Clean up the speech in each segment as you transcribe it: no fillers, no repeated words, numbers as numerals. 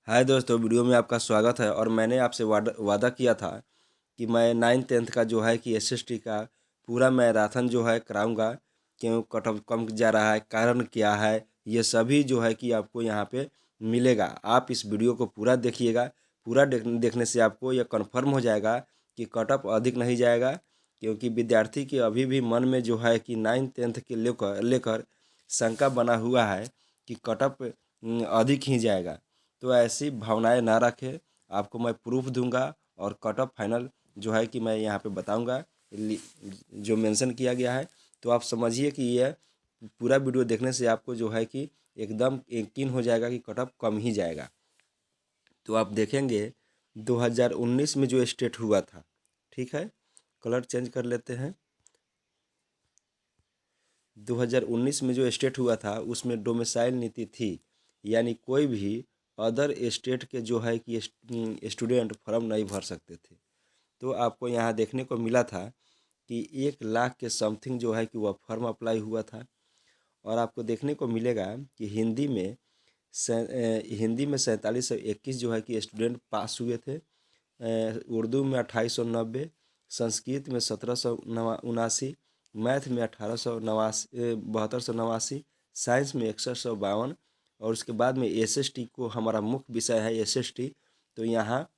हाय दोस्तों, वीडियो में आपका स्वागत है। और मैंने आपसे वादा किया था कि मैं 9th 10th का जो है कि एसएसटी का पूरा मैराथन जो है कराऊंगा। क्यों कट ऑफ कम जा रहा है, कारण क्या है, ये सभी जो है कि आपको यहाँ पे मिलेगा। आप इस वीडियो को पूरा देखिएगा। पूरा देखने से आपको यह कन्फर्म हो जाएगा कि कट ऑफ अधिक नहीं जाएगा। क्योंकि विद्यार्थी के अभी भी मन में जो है कि 9th 10th के लेकर शंका बना हुआ है कि कट ऑफ अधिक ही जाएगा। तो ऐसी भावनाएं ना रखें। आपको मैं प्रूफ दूंगा और कट ऑफ फाइनल जो है कि मैं यहाँ पे बताऊंगा जो मेंशन किया गया है। तो आप समझिए कि यह पूरा वीडियो देखने से आपको जो है कि एकदम यकीन हो जाएगा कि कट ऑफ कम ही जाएगा। तो आप देखेंगे 2019 में जो स्टेट हुआ था, ठीक है, कलर चेंज कर लेते हैं। 2019 में जो स्टेट हुआ था उसमें डोमिसाइल नीति थी, यानी कोई भी अदर स्टेट के जो है कि स्टूडेंट फॉर्म नहीं भर सकते थे। तो आपको यहाँ देखने को मिला था कि 1 लाख के समथिंग जो है कि वह फॉर्म अप्लाई हुआ था। और आपको देखने को मिलेगा कि हिंदी में 4721 जो है कि स्टूडेंट पास हुए थे। उर्दू में 2890, संस्कृत में 1779, मैथ में 7289, साइंस में 6152। और उसके बाद में एसएसटी को हमारा मुख्य विषय है एसएसटी। तो यहाँ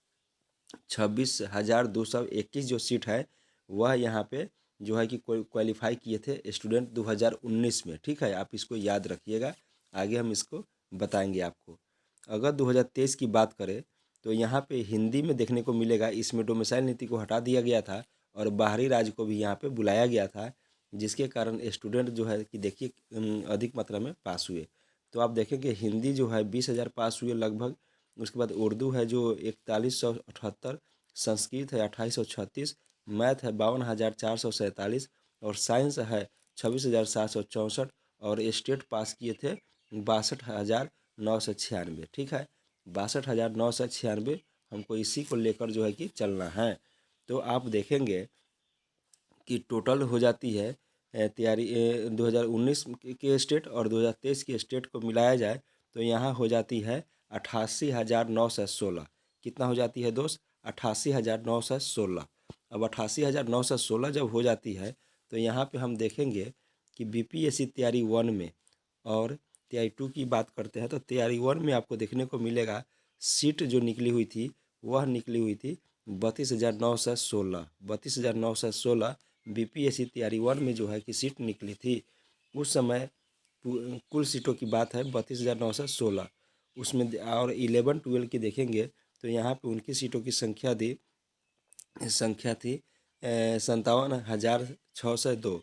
26,221 जो सीट है वह यहाँ पे जो है कि क्वालिफाई किए थे स्टूडेंट 2019 में। ठीक है, आप इसको याद रखिएगा, आगे हम इसको बताएंगे आपको। अगर 2023 की बात करें तो यहाँ पे हिंदी में देखने को मिलेगा, इसमें डोमिसाइल नीति को हटा दिया गया था और बाहरी राज्य को भी यहाँ पे बुलाया गया था, जिसके कारण स्टूडेंट जो है कि देखिए अधिक मात्रा में पास हुए। तो आप देखेंगे हिंदी जो है 20,000 पास हुए लगभग। उसके बाद उर्दू है जो 4178, संस्कृत है 2836, मैथ है 52,447 और साइंस है 26,764। और स्टेट पास किए थे 62,996। ठीक है, 62,996 हमको इसी को लेकर जो है कि चलना है। तो आप देखेंगे कि टोटल हो जाती है तैयारी 2019 के स्टेट और 2023 के स्टेट को मिलाया जाए तो यहाँ हो जाती है 88,916। कितना हो जाती है दोस्त? 88,916। अब 88,916 जब हो जाती है तो यहाँ पे हम देखेंगे कि बीपीएससी तैयारी 1 में और तैयारी 2 की बात करते हैं तो तैयारी 1 में आपको देखने को मिलेगा सीट जो निकली हुई थी वह निकली हुई थी 32,916। 32,916 बीपीएससी तैयारी 1 में जो है कि सीट निकली थी। उस समय कुल सीटों की बात है 32,916। उसमें और 11-12 की देखेंगे तो यहाँ पे उनकी सीटों की संख्या थी 57,602।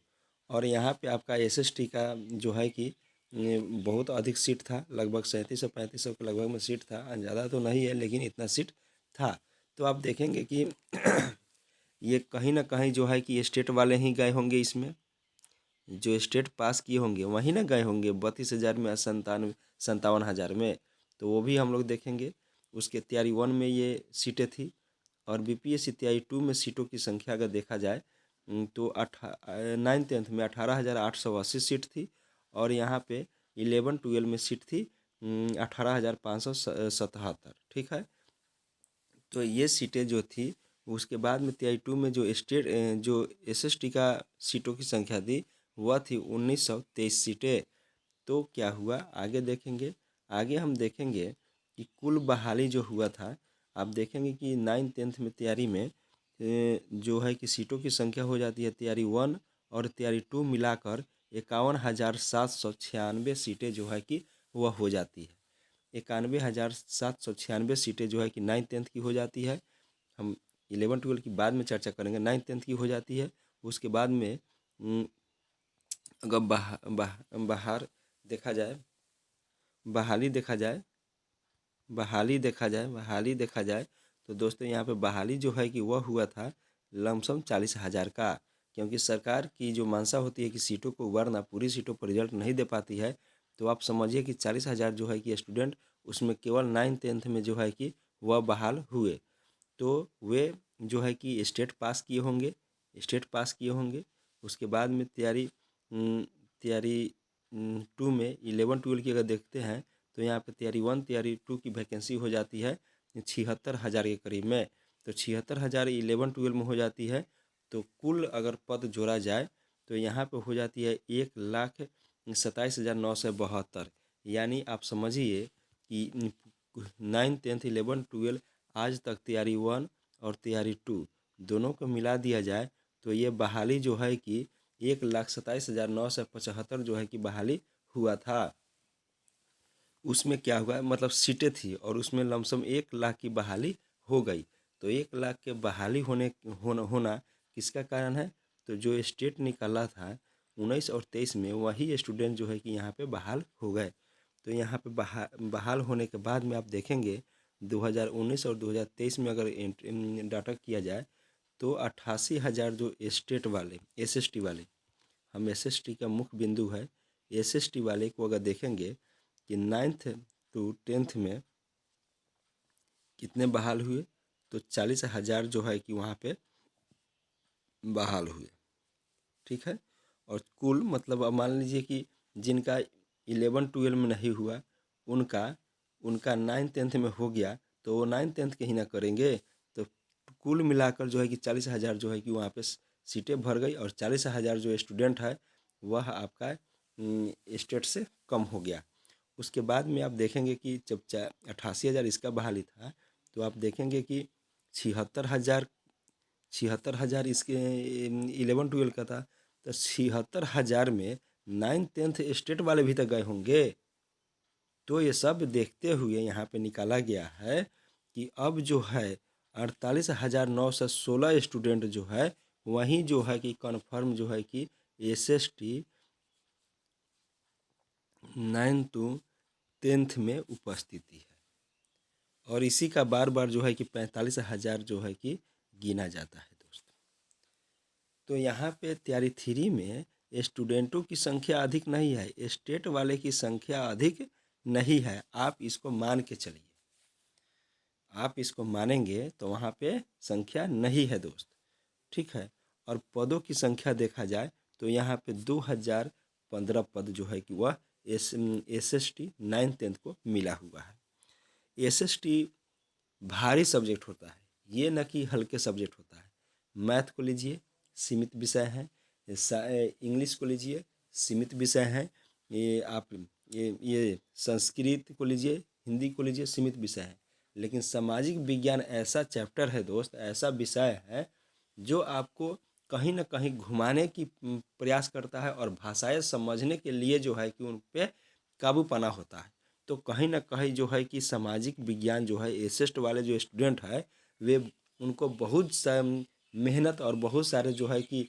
और यहाँ पे आपका एसएसटी का जो है कि बहुत अधिक सीट था, लगभग 3700-3500 के लगभग में सीट था। ज़्यादा तो नहीं है लेकिन इतना सीट था। तो आप देखेंगे कि ये कहीं ना कहीं जो है कि स्टेट वाले ही गए होंगे इसमें, जो स्टेट पास किए होंगे वहीं ना गए होंगे 32,000 में, 57,000 में। तो वो भी हम लोग देखेंगे। उसके तैयारी 1 में ये सीटें थी और बीपीएससी तैयारी 2 में सीटों की संख्या अगर देखा जाए तो 9th 10th में 18,880 सीट थी। और यहाँ पे 11-12 में सीट थी 18,577। ठीक है, तो ये सीटें जो थी उसके बाद में तैयारी 2 में जो एसएसटी का सीटों की संख्या थी वह थी 1923 सीटें। तो क्या हुआ आगे देखेंगे। आगे हम देखेंगे कि कुल बहाली जो हुआ था, आप देखेंगे कि 9th 10th में तैयारी में जो है कि सीटों की संख्या हो जाती है तैयारी 1 और तैयारी 2 मिलाकर 51,796 सीटें जो है कि वह हो जाती है। 91,796 सीटें जो है कि 9th 10th की हो जाती है। हम 11-12 की बाद में चर्चा करेंगे। 9th 10th की हो जाती है। उसके बाद में अगर बाहर देखा जाए, बहाली देखा जाए, बहाली देखा जाए तो दोस्तों यहाँ पे बहाली जो है कि वह हुआ था लमसम 40,000 का। क्योंकि सरकार की जो मंशा होती है कि सीटों को वरना पूरी सीटों पर रिजल्ट नहीं दे पाती है, तो आप समझिए कि 40,000 जो है कि स्टूडेंट उसमें केवल 9th 10th में जो है कि वह बहाल हुए। तो वे जो है कि स्टेट पास किए होंगे। उसके बाद में तैयारी 2 में 11-12 की अगर देखते हैं तो यहाँ पे तैयारी 1 तैयारी 2 की वैकेंसी हो जाती है 76,000 के करीब में। तो 76,000 11-12 में हो जाती है। तो कुल अगर पद जोड़ा जाए तो यहाँ पे हो जाती है 1,27,972। यानी आप समझिए कि 9, 10, 11, 12 आज तक तैयारी 1 और तैयारी 2 दोनों को मिला दिया जाए तो ये बहाली जो है कि 1,27,975 जो है कि बहाली हुआ था। उसमें क्या हुआ, मतलब सीटें थी और उसमें लमसम 1 लाख की बहाली हो गई। तो 1 लाख के बहाली होना किसका कारण है? तो जो स्टेट निकाला था 19 और 23 में, वही स्टूडेंट जो है कि यहाँ पे बहाल हो गए। तो यहाँ पे बहाल होने के बाद में आप देखेंगे 2019 और 2023 में अगर डाटा किया जाए तो 88,000 जो स्टेट वाले SST वाले, हम SST का मुख्य बिंदु है, SST वाले को अगर देखेंगे कि 9th to 10th में कितने बहाल हुए, तो 40,000 जो है कि वहाँ पे बहाल हुए। ठीक है। और कुल मतलब अब मान लीजिए कि जिनका 11-12 में नहीं हुआ उनका 9th-10th में हो गया, तो वो 9th-10th के ही ना करेंगे। तो कुल मिलाकर जो है कि 40,000 जो है कि वहाँ पे सीटें भर गई और 40,000 जो स्टूडेंट है वह आपका स्टेट से कम हो गया। उसके बाद में आप देखेंगे कि जब 88,000 इसका बहाली था तो आप देखेंगे कि 76,000 इसके 11-12 का था। तो 76,000 में 9th-10th स्टेट वाले भी तो गए होंगे। तो ये सब देखते हुए यहाँ पे निकाला गया है कि अब जो है 48,916 स्टूडेंट जो है वहीं जो है कि कन्फर्म जो है कि SST 9 to 10th में उपस्थिति है। और इसी का बार बार जो है कि 45,000 जो है कि गिना जाता है दोस्तों। तो यहाँ पे तैयारी 3 में स्टूडेंटों की संख्या अधिक नहीं है, स्टेट वाले की संख्या अधिक नहीं है। आप इसको मान के चलिए, आप इसको मानेंगे तो वहाँ पे संख्या नहीं है दोस्त। ठीक है। और पदों की संख्या देखा जाए तो यहाँ पे 2015 पद जो है कि वह SST 9th-10th को मिला हुआ है। SST भारी सब्जेक्ट होता है, ये न कि हल्के सब्जेक्ट होता है। मैथ को लीजिए सीमित विषय है, इंग्लिश को लीजिए सीमित विषय है, ये आप ये संस्कृत को लीजिए, हिंदी को लीजिए सीमित विषय है। लेकिन सामाजिक विज्ञान ऐसा चैप्टर है दोस्त, ऐसा विषय है जो आपको कहीं ना कहीं घुमाने की प्रयास करता है और भाषाएं समझने के लिए जो है कि उन पे काबू पाना होता है। तो कहीं ना कहीं जो है कि सामाजिक विज्ञान जो है एसेस्ट वाले जो स्टूडेंट है वे उनको बहुत सा मेहनत और बहुत सारे जो है कि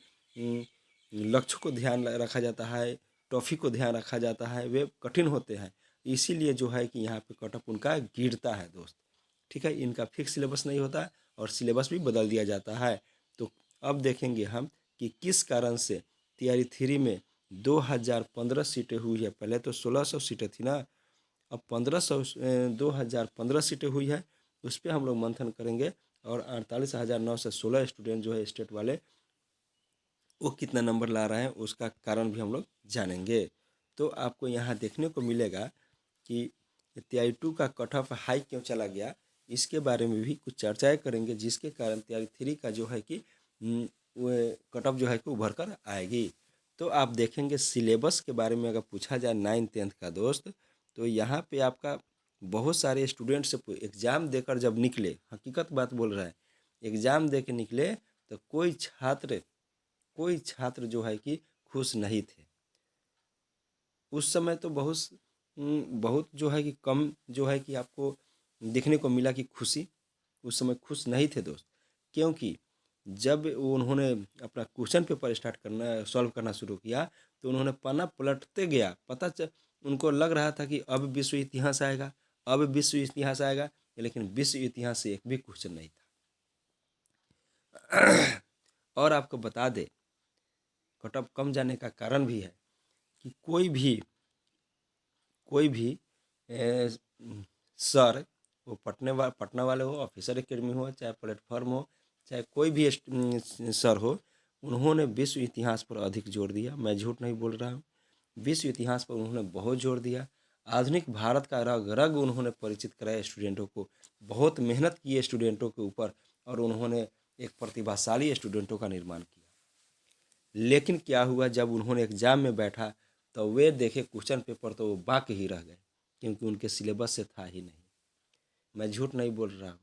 लक्ष्य को ध्यान रखा जाता है, टॉपिक को ध्यान रखा जाता है, वे कठिन होते हैं। इसीलिए जो है कि यहाँ पे कटअप उनका गिरता है दोस्त। ठीक है। इनका फिक्स सिलेबस नहीं होता और सिलेबस भी बदल दिया जाता है। तो अब देखेंगे हम कि किस कारण से तैयारी 3 में 2015 सीटें हुई है। पहले तो 1600 सीटें थी ना, अब 2015 सीटें हुई है। उस पर हम लोग मंथन करेंगे और 48,916 स्टूडेंट जो है स्टेट वाले वो कितना नंबर ला रहे हैं उसका कारण भी हम लोग जानेंगे। तो आपको यहाँ देखने को मिलेगा कि तैयारी 2 का कट ऑफ हाई क्यों चला गया, इसके बारे में भी कुछ चर्चाएं करेंगे, जिसके कारण तैयारी 3 का जो है कि कट ऑफ जो है कि उभर कर आएगी। तो आप देखेंगे सिलेबस के बारे में अगर पूछा जाए 9th-10th का दोस्त, तो यहाँ पे आपका बहुत सारे स्टूडेंट से एग्ज़ाम देकर जब निकले, हकीकत बात बोल रहा है, एग्ज़ाम दे के निकले तो कोई छात्र जो है कि खुश नहीं थे। उस समय तो बहुत जो है कि कम जो है कि आपको देखने को मिला कि खुशी, उस समय खुश नहीं थे दोस्त। क्योंकि जब उन्होंने अपना क्वेश्चन पेपर स्टार्ट करना सॉल्व करना शुरू किया तो उन्होंने पन्ना पलटते गया, उनको लग रहा था कि अब विश्व इतिहास आएगा, अब विश्व इतिहास आएगा, लेकिन विश्व इतिहास से एक भी क्वेश्चन नहीं था। और आपको बता दे कट ऑफ कम जाने का कारण भी है कि कोई भी सर, वो पटना वाले हो, ऑफिसर एकेडमी हो, चाहे प्लेटफॉर्म हो, चाहे कोई भी सर हो, उन्होंने विश्व इतिहास पर अधिक जोर दिया। मैं झूठ नहीं बोल रहा हूँ, विश्व इतिहास पर उन्होंने बहुत जोर दिया। आधुनिक भारत का रग रग उन्होंने परिचित कराया स्टूडेंटों को। बहुत मेहनत की है स्टूडेंटों के ऊपर और उन्होंने एक प्रतिभाशाली स्टूडेंटों का निर्माण किया। लेकिन क्या हुआ, जब उन्होंने एग्जाम में बैठा तो वे देखे क्वेश्चन पेपर तो वो बाकी ही रह गए, क्योंकि उनके सिलेबस से था ही नहीं। मैं झूठ नहीं बोल रहा हूँ।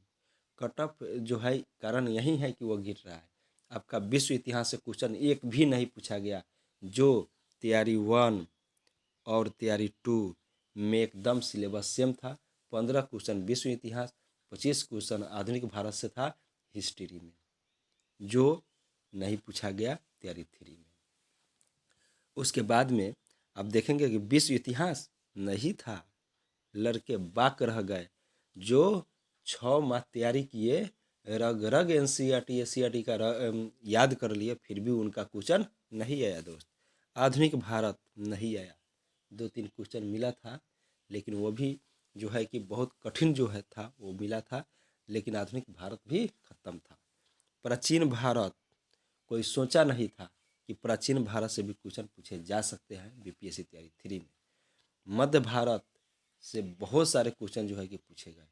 कट ऑफ जो है कारण यही है कि वो गिर रहा है। आपका विश्व इतिहास से क्वेश्चन एक भी नहीं पूछा गया, जो तैयारी 1 और तैयारी 2 में एकदम सिलेबस सेम था। 15 क्वेश्चन विश्व इतिहास, 25 क्वेश्चन आधुनिक भारत से था हिस्ट्री में, जो नहीं पूछा गया तैयारी 3 में। उसके बाद में आप देखेंगे कि विश्व इतिहास नहीं था, लड़के बाक रह गए। जो 6 माह तैयारी किए, रग रग एनसीईआरटी का याद कर लिए, फिर भी उनका क्वेश्चन नहीं आया दोस्त। आधुनिक भारत नहीं आया, 2-3 क्वेश्चन मिला था, लेकिन वो भी जो है कि बहुत कठिन जो है था वो मिला था, लेकिन आधुनिक भारत भी खत्म था। प्राचीन भारत, कोई सोचा नहीं था कि प्राचीन भारत से भी क्वेश्चन पूछे जा सकते हैं बीपीएससी तैयारी 3 में। मध्य भारत से बहुत सारे क्वेश्चन जो है कि पूछे गए।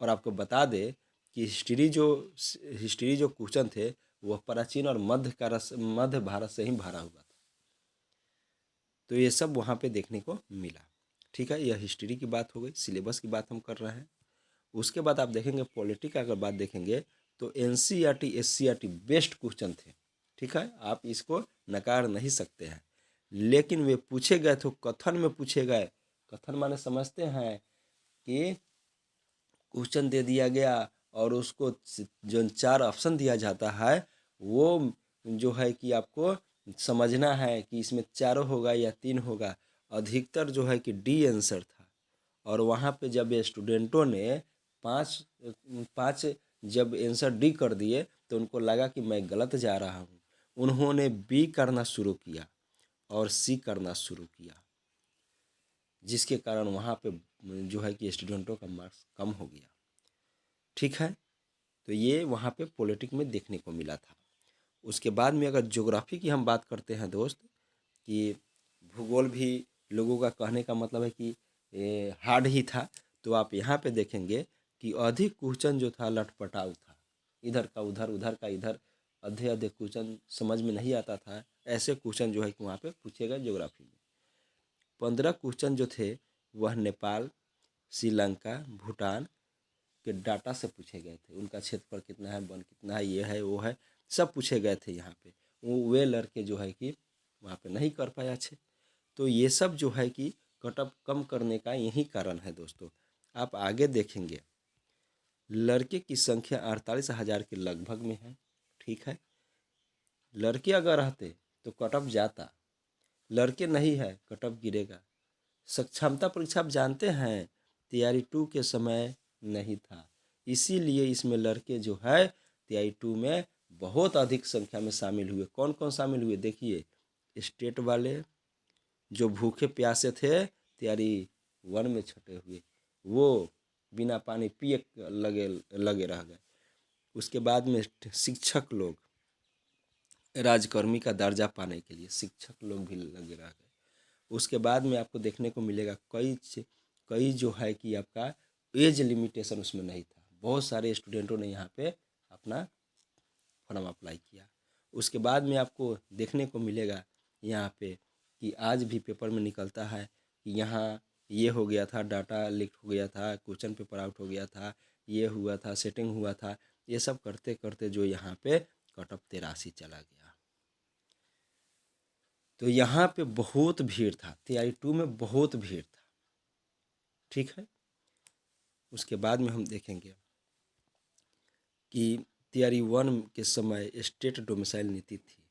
और आपको बता दें कि हिस्ट्री जो क्वेश्चन थे वह प्राचीन और मध्य भारत से ही भरा हुआ था। तो ये सब वहाँ पे देखने को मिला। ठीक है, यह हिस्ट्री की बात हो गई, सिलेबस की बात हम कर रहे हैं। उसके बाद आप देखेंगे पॉलिटी का अगर बात देखेंगे तो एनसीईआरटी एससीईआरटी बेस्ट क्वेश्चन थे। ठीक है, आप इसको नकार नहीं सकते हैं, लेकिन वे पूछे गए तो कथन में पूछे गए। कथन माने समझते हैं कि क्वेश्चन दे दिया गया और उसको जो 4 ऑप्शन दिया जाता है वो जो है कि आपको समझना है कि इसमें चारों होगा या 3 होगा। अधिकतर जो है कि डी आंसर था, और वहाँ पे जब स्टूडेंटों ने 5 जब आंसर डी कर दिए तो उनको लगा कि मैं गलत जा रहा हूँ। उन्होंने बी करना शुरू किया और सी करना शुरू किया, जिसके कारण वहाँ पे जो है कि स्टूडेंटों का मार्क्स कम हो गया। ठीक है, तो ये वहाँ पे पॉलिटिक्स में देखने को मिला था। उसके बाद में अगर ज्योग्राफी की हम बात करते हैं दोस्त, कि भूगोल भी लोगों का कहने का मतलब है कि हार्ड ही था, तो आप यहाँ पे देखेंगे कि अधिक क्वेश्चन जो था लटपटाव था, इधर का उधर उधर का इधर, आधे आधे क्वेश्चन समझ में नहीं आता था। ऐसे क्वेश्चन जो है कि वहाँ पे पूछे गए ज्योग्राफी में। 15 क्वेश्चन जो थे वह नेपाल, श्रीलंका, भूटान के डाटा से पूछे गए थे। उनका क्षेत्रफल कितना है, वन कितना है, ये है वो है, सब पूछे गए थे यहाँ पे। वे लड़के जो है कि वहाँ पे नहीं कर पाए अच्छे। तो ये सब जो है कि कट ऑफ कम करने का यही कारण है दोस्तों। आप आगे देखेंगे लड़के की संख्या 48,000 के लगभग में है। ठीक है, लड़के अगर रहते तो कट ऑफ जाता, लड़के नहीं है कट ऑफ गिरेगा। सक्षमता परीक्षा आप जानते हैं तैयारी 2 के समय नहीं था, इसीलिए इसमें लड़के जो है तैयारी 2 में बहुत अधिक संख्या में शामिल हुए। कौन कौन शामिल हुए देखिए, स्टेट वाले जो भूखे प्यासे थे तैयारी 1 में छटे हुए, वो बिना पानी पिए लगे लगे रह गए। उसके बाद में शिक्षक लोग, राजकर्मी का दर्जा पाने के लिए शिक्षक लोग भी लगे रह गए। उसके बाद में आपको देखने को मिलेगा कई जो है कि आपका एज लिमिटेशन उसमें नहीं था। बहुत सारे स्टूडेंटों ने यहाँ पे अपना फॉर्म अप्लाई किया। उसके बाद में आपको देखने को मिलेगा यहाँ पे कि आज भी पेपर में निकलता है कि यहाँ ये हो गया था, डाटा लीक हो गया था, क्वेश्चन पेपर आउट हो गया था, ये हुआ था, सेटिंग हुआ था। ये सब करते करते जो यहाँ पे कट ऑफ 83 चला गया। तो यहाँ पे बहुत भीड़ था, तैयारी 2 में बहुत भीड़ था। ठीक है, उसके बाद में हम देखेंगे कि तैयारी 1 के समय स्टेट डोमिसाइल नीति थी।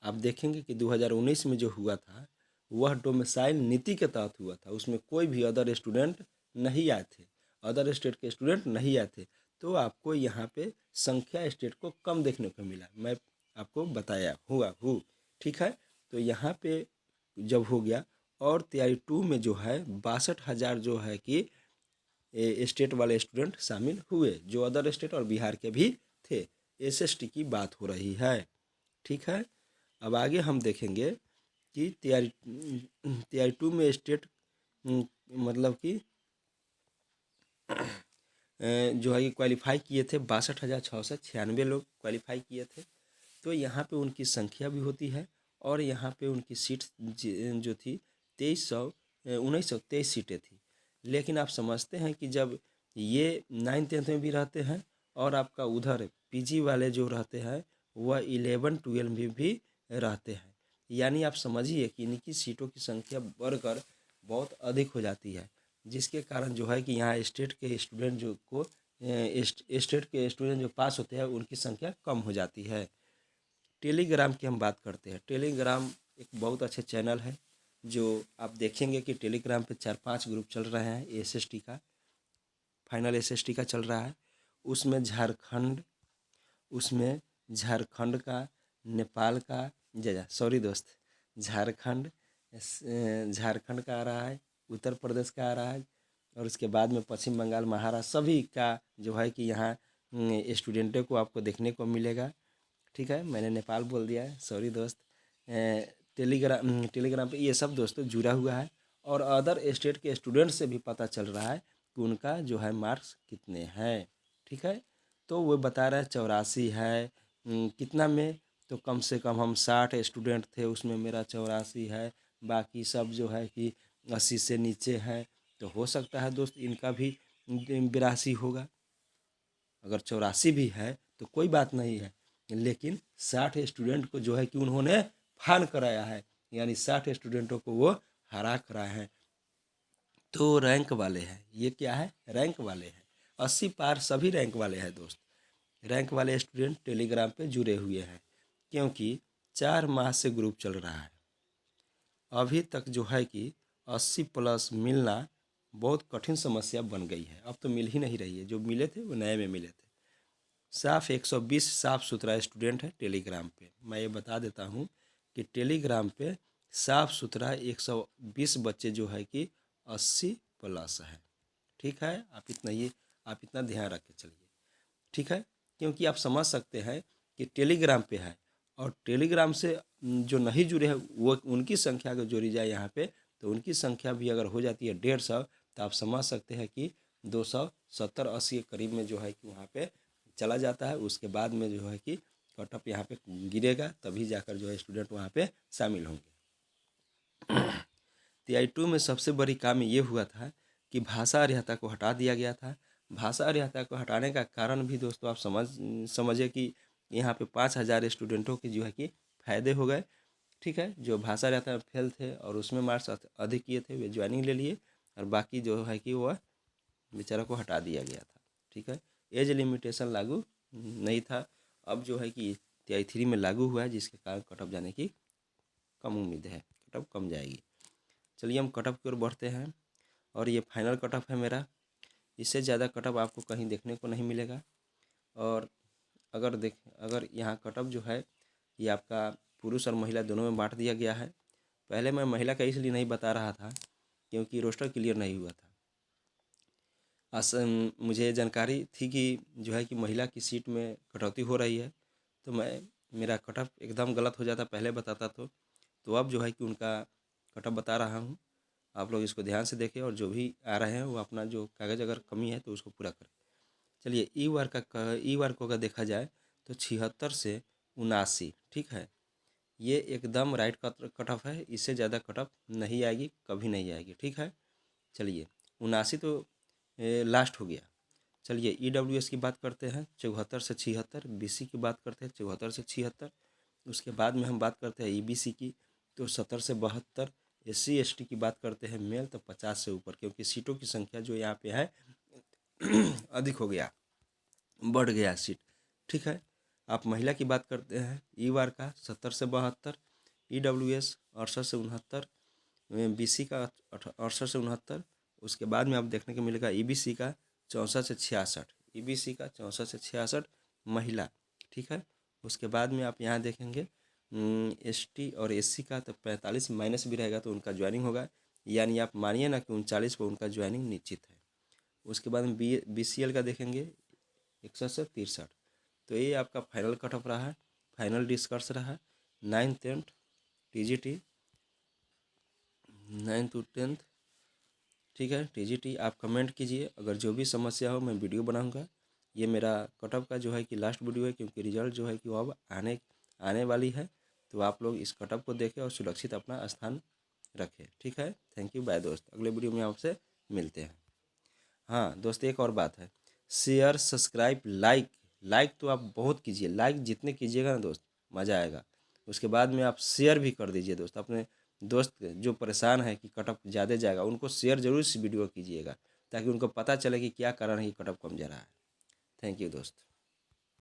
आप देखेंगे कि 2019 में जो हुआ था वह डोमिसाइल नीति के तहत हुआ था। उसमें कोई भी अदर स्टूडेंट नहीं आए थे, अदर स्टेट के स्टूडेंट नहीं आए थे। तो आपको यहाँ पे संख्या स्टेट को कम देखने को मिला, मैं आपको बताया हुआ हूँ। ठीक है, तो यहाँ पे जब हो गया और तैयारी 2 में जो है 62,000 जो है कि स्टेट वाले स्टूडेंट शामिल हुए, जो अदर स्टेट और बिहार के भी थे। एसएसटी की बात हो रही है। ठीक है, अब आगे हम देखेंगे कि तैयारी 2 में स्टेट मतलब कि जो है कि क्वालिफाई किए थे 62,696 लोग क्वालिफाई किए थे। तो यहाँ पे उनकी संख्या भी होती है और यहाँ पे उनकी सीट जो थी 1923 सीटें थी। लेकिन आप समझते हैं कि जब ये 9th-10th में भी रहते हैं और आपका उधर पीजी वाले जो रहते हैं वह 11-12 में भी रहते हैं, यानी आप समझिए कि इनकी सीटों की संख्या बढ़कर बहुत अधिक हो जाती है, जिसके कारण जो है कि यहाँ स्टेट के स्टूडेंट स्टेट के स्टूडेंट जो पास होते हैं उनकी संख्या कम हो जाती है। टेलीग्राम की हम बात करते हैं। टेलीग्राम एक बहुत अच्छे चैनल है, जो आप देखेंगे कि टेलीग्राम पे 4-5 ग्रुप चल रहे हैं। एसएसटी का फाइनल एसएसटी का चल रहा है, उसमें झारखंड का, नेपाल का, सॉरी दोस्त, झारखंड झारखंड का आ रहा है, उत्तर प्रदेश का आ रहा है और उसके बाद में पश्चिम बंगाल, महाराष्ट्र सभी का जो है कि यहाँ स्टूडेंटों को आपको देखने को मिलेगा। ठीक है, मैंने नेपाल बोल दिया है, सॉरी दोस्त। टेलीग्राम पे ये सब दोस्तों जुड़ा हुआ है और अदर स्टेट के स्टूडेंट से भी पता चल रहा है कि उनका जो है मार्क्स कितने हैं। ठीक है, तो वो बता रहा है 84 है। कितना में, तो कम से कम हम 60 स्टूडेंट थे, उसमें मेरा 84 है, बाकी सब जो है कि 80 से नीचे है। तो हो सकता है दोस्त इनका भी 82 होगा। अगर 84 भी है तो कोई बात नहीं है, लेकिन 60 स्टूडेंट को जो है कि उन्होंने फान कराया है, यानी 60 स्टूडेंटों को वो हरा कराए हैं। तो रैंक वाले हैं, ये क्या है, रैंक वाले हैं। 80 पार सभी रैंक वाले हैं दोस्त। रैंक वाले स्टूडेंट टेलीग्राम पे जुड़े हुए हैं, क्योंकि 4 माह से ग्रुप चल रहा है। अभी तक जो है कि 80 प्लस मिलना बहुत कठिन समस्या बन गई है। अब तो मिल ही नहीं रही है, जो मिले थे वो नए में मिले थे। साफ 120 साफ सुथरा स्टूडेंट है टेलीग्राम पे। मैं ये बता देता हूँ कि टेलीग्राम पे साफ सुथरा 120 बच्चे जो है कि 80 प्लस है। ठीक है, आप इतना ध्यान रख के चलिए। ठीक है, क्योंकि आप समझ सकते हैं कि टेलीग्राम पे है और टेलीग्राम से जो नहीं जुड़े हैं वो उनकी संख्या अगर जोड़ी जाए यहाँ पे, तो उनकी संख्या भी अगर हो जाती है 150, तो आप समझ सकते हैं कि 270-80 के करीब में जो है कि वहाँ पे चला जाता है। उसके बाद में जो है कि कट ऑफ यहाँ पे गिरेगा, तभी जाकर जो है स्टूडेंट वहाँ पे शामिल होंगे। TI-2 में सबसे बड़ी काम ये हुआ था कि भाषा अर्हता को हटा दिया गया था। भाषा अर्हता को हटाने का कारण भी दोस्तों आप समझे कि यहाँ पे 5,000 स्टूडेंटों के जो है कि फ़ायदे हो गए। ठीक है, जो भाषा अर्हता में फेल थे और उसमें मार्क्स अधिक किए थे वे ज्वाइनिंग ले लिए, और बाकी जो है कि वह बेचारा को हटा दिया गया था। ठीक है, एज लिमिटेशन लागू नहीं था, अब जो है कि TI-3 में लागू हुआ है, जिसके कारण कट ऑफ जाने की कम उम्मीद है, कट ऑफ कम जाएगी। चलिए हम कट ऑफ की ओर बढ़ते हैं, और ये फाइनल कट ऑफ है मेरा। इससे ज़्यादा कट ऑफ आपको कहीं देखने को नहीं मिलेगा। और अगर यहाँ कट ऑफ जो है ये आपका पुरुष और महिला दोनों में बांट दिया गया है। पहले मैं महिला का इसलिए नहीं बता रहा था क्योंकि रोस्टर क्लियर नहीं हुआ था। मुझे जानकारी थी कि जो है कि महिला की सीट में कटौती हो रही है, तो मेरा कट ऑफ एकदम गलत हो जाता पहले बताता तो अब जो है कि उनका कट ऑफ बता रहा हूँ। आप लोग इसको ध्यान से देखें और जो भी आ रहे हैं वो अपना जो कागज़ अगर कमी है तो उसको पूरा करें। चलिए ई वार को अगर देखा जाए तो 76 से 79, ठीक है, ये एकदम राइट कट ऑफ है। इससे ज़्यादा कट ऑफ नहीं आएगी, कभी नहीं आएगी। ठीक है, चलिए 79 तो लास्ट हो गया। चलिए EWS की बात करते हैं 74 से 76, BC की बात करते हैं 74 से 76, उसके बाद में हम बात करते हैं EBC की तो 70 से 72, SC ST की बात करते हैं मेल तो 50 से ऊपर, क्योंकि सीटों की संख्या जो यहाँ पे है अधिक हो गया, बढ़ गया सीट। ठीक है, आप महिला की बात करते हैं ई वार का 70 से 72, EWS 68 से 69, BC का 68 से 69, उसके बाद में आप देखने को मिलेगा EBC का 64 से 66, EBC का 64 से 66 महिला। ठीक है, उसके बाद में आप यहाँ देखेंगे ST और SC का तो 45 माइनस भी रहेगा तो उनका ज्वाइनिंग होगा, यानी आप मानिए ना कि 39 पर उनका ज्वाइनिंग निश्चित है। उसके बाद में BCL का देखेंगे 61 से 63। तो ये आपका फाइनल कट ऑफ रहा है, फाइनल डिस्कर्स रहा। 9th 10th TGT, 9th to 10th ठीक है। टीजीटी आप कमेंट कीजिए, अगर जो भी समस्या हो मैं वीडियो बनाऊंगा। ये मेरा कट ऑफ का जो है कि लास्ट वीडियो है, क्योंकि रिजल्ट जो है कि वो अब आने वाली है। तो आप लोग इस कट ऑफ को देखें और सुरक्षित अपना स्थान रखें। ठीक है, थैंक यू, बाय दोस्त, अगले वीडियो में आपसे मिलते हैं। हाँ दोस्त, एक और बात है, शेयर सब्सक्राइब लाइक, लाइक तो आप बहुत कीजिए, लाइक जितने कीजिएगा ना दोस्त मज़ा आएगा। उसके बाद में आप शेयर भी कर दीजिए दोस्त, अपने दोस्त जो परेशान है कि कटअप ज़्यादा जाएगा उनको शेयर जरूर इस वीडियो कीजिएगा, ताकि उनको पता चले कि क्या कारण है कि कटअप कम जा रहा है। थैंक यू दोस्त।